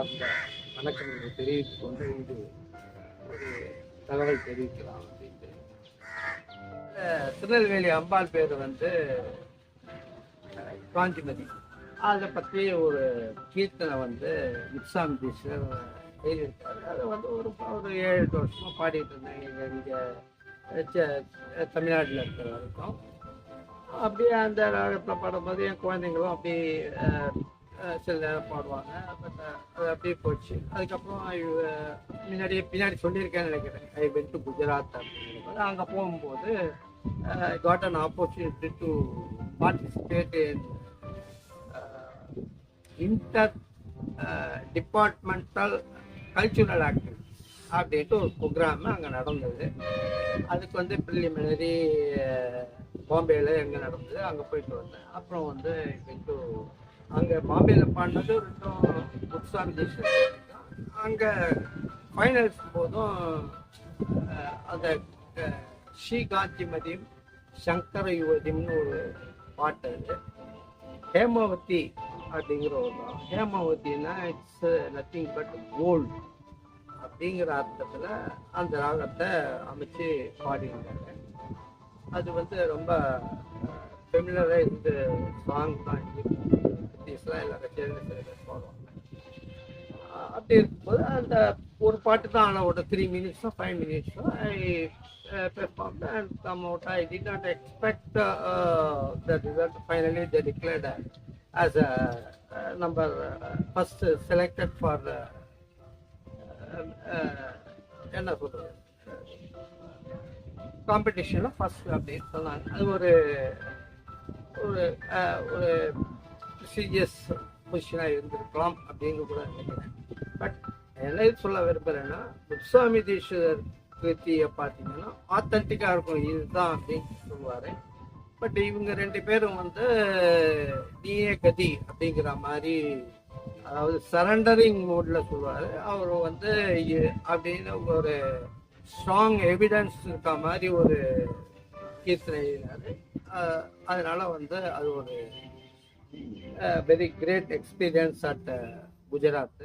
சார்ந்த வணக்கங்களை தெரிவித்துக் கொண்டு இது ஒரு தகவல் தெரிவிக்கலாம் அப்படின்ட்டு. திருநெல்வேலி அம்பாள் பேர் வந்து காந்திமதி. அதை பற்றி ஒரு கீர்த்தனை வந்து முத்துசாமி தீட்சிதர் எழுதியிருக்காரு. அதை வந்து ஒரு 7-8 வருஷமாக பாடிட்டு இருந்தேன் இங்கே தமிழ்நாட்டில் இருக்கிற வரைக்கும். அப்படியே அந்த ராகத்தில் பாடும்போது என் குழந்தைங்களும் அப்படி சில நேரம் பாடுவாங்க. பட் அது அப்படியே போச்சு. அதுக்கப்புறம் பின்னாடி சொல்லியிருக்கேன்னு நினைக்கிறேன். ஐ வென்ட் டு குஜராத் அப்படிங்கிறது. அங்கே போகும்போது got an opportunity to participate in inter departmental cultural activity அப்படின்ட்டு ஒரு ப்ரோக்ராம் அங்கே நடந்தது. அதுக்கு வந்து ப்ரிலிமினரி பாம்பேயில் எங்கே நடந்தது அங்கே போயிட்டு வந்தேன். அப்புறம் வந்து இப்போ அங்கே பாம்பேயில் பாடினது ரெண்டும் முத்துசாமி தீட்சிதர். அங்கே ஃபைனல்ஸ் போதும் அந்த ஸ்ரீகாந்திமதியும் சங்கர யுவதிம்னு ஒரு பாட்டு. அது ஹேமாவதி அப்படிங்கிற ஒரு தான். ஹேமாவதினா இட்ஸ் நத்திங் பட் கோல்டு அப்படிங்கிற அர்த்தத்தில் அந்த ராகத்தை அமைச்சு பாடியிருந்தாங்க. அது வந்து ரொம்ப ஃபெமிலராக இந்த சாங் தான். குட்டீஸ்லாம் எல்லாரும் சேர்ந்து பாடுவாங்க. அப்படி இருக்கும்போது அந்த ஒரு பாட்டு தான். ஆனால் ஒரு 3 minutes 5 minutes I performed and come out. I did not expect the result. Finally they declared as a number first selected for என்ன சொல்றது காம்படிஷனில் ஃபர்ஸ்ட் அப்படின்னு சொன்னாங்க. அது ஒரு ஒரு ஒரு ப்ரொசீஜியஸ் பொசிஷனாக இருந்திருக்கலாம் அப்படின்னு கூட நினைக்கிறேன். பட் என்ன சொல்ல விரும்புகிறேன்னா, முத்துசாமி தீட்சிதர் கிருத்தியை பார்த்தீங்கன்னா ஆத்தன்டிக்காக இருக்கும், இதுதான் அப்படின்னு சொல்லுவார். பட் இவங்க 2 பேரும் வந்து நீயே கதி அப்படிங்கிற மாதிரி, அதாவது சரண்டரிங் மோடில் சொல்லுவார். அவர் வந்து அப்படின்னு ஒரு ஸ்ட்ராங் எவிடன்ஸ் இருக்க மாதிரி ஒரு கீர்த்தனை எழுதினார். அதனால வந்து அது ஒரு very great experience at Gujarat.